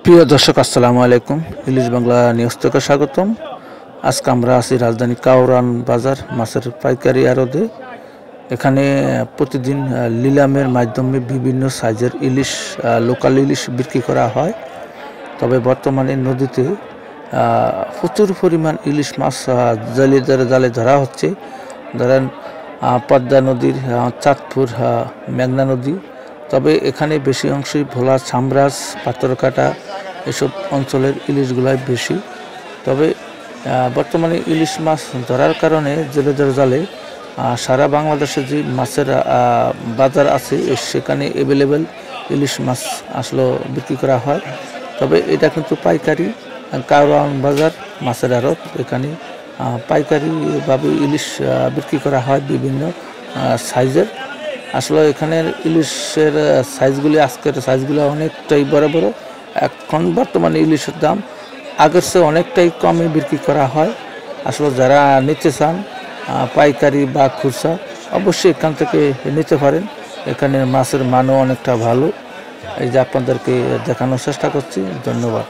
প্রিয় দর্শক আসসালামু আলাইকুম। ইলিশ বাংলা নিউজ থেকে স্বাগতম। আজকে আমরা আছি রাজধানী কাউরান বাজার মাছের পাইকারি আড়তে। এখানে প্রতিদিন নিলামের মাধ্যমে বিভিন্ন সাইজের ইলিশ, লোকাল ইলিশ বিক্রি করা হয়। তবে বর্তমানে নদীতে প্রচুর পরিমাণ ইলিশ মাছ জালে ধরা হচ্ছে। ধরেন পদ্মা নদীর, চাঁদপুর, মেঘনা নদী। তবে এখানে বেশি অংশই ভোলা, চামড়াজ, পাথরকাটা এসব অঞ্চলের ইলিশগুলাই বেশি। তবে বর্তমানে ইলিশ মাছ ধরার কারণে জেলেদের জালে সারা বাংলাদেশে যে মাছের বাজার আছে সেখানে অ্যাভেলেবেল ইলিশ মাছ আসলে বিক্রি করা হয়। তবে এটা কিন্তু পাইকারি কাউরান বাজার মাছের আড়ত। এখানে পাইকারিভাবে ইলিশ বিক্রি করা হয় বিভিন্ন সাইজের। আসলে এখানের ইলিশের সাইজগুলি, আজকের সাইজগুলো অনেকটাই বড় বড়। এখন বর্তমানে ইলিশের দাম আগের চেয়ে অনেকটাই কমে বিক্রি করা হয়। আসলে যারা নিতে চান পাইকারি বা খুচরা, অবশ্যই এখান থেকে নিতে পারেন। এখানের মাছের মানও অনেকটা ভালো। এই যে আপনাদেরকে দেখানোর চেষ্টা করছি। ধন্যবাদ।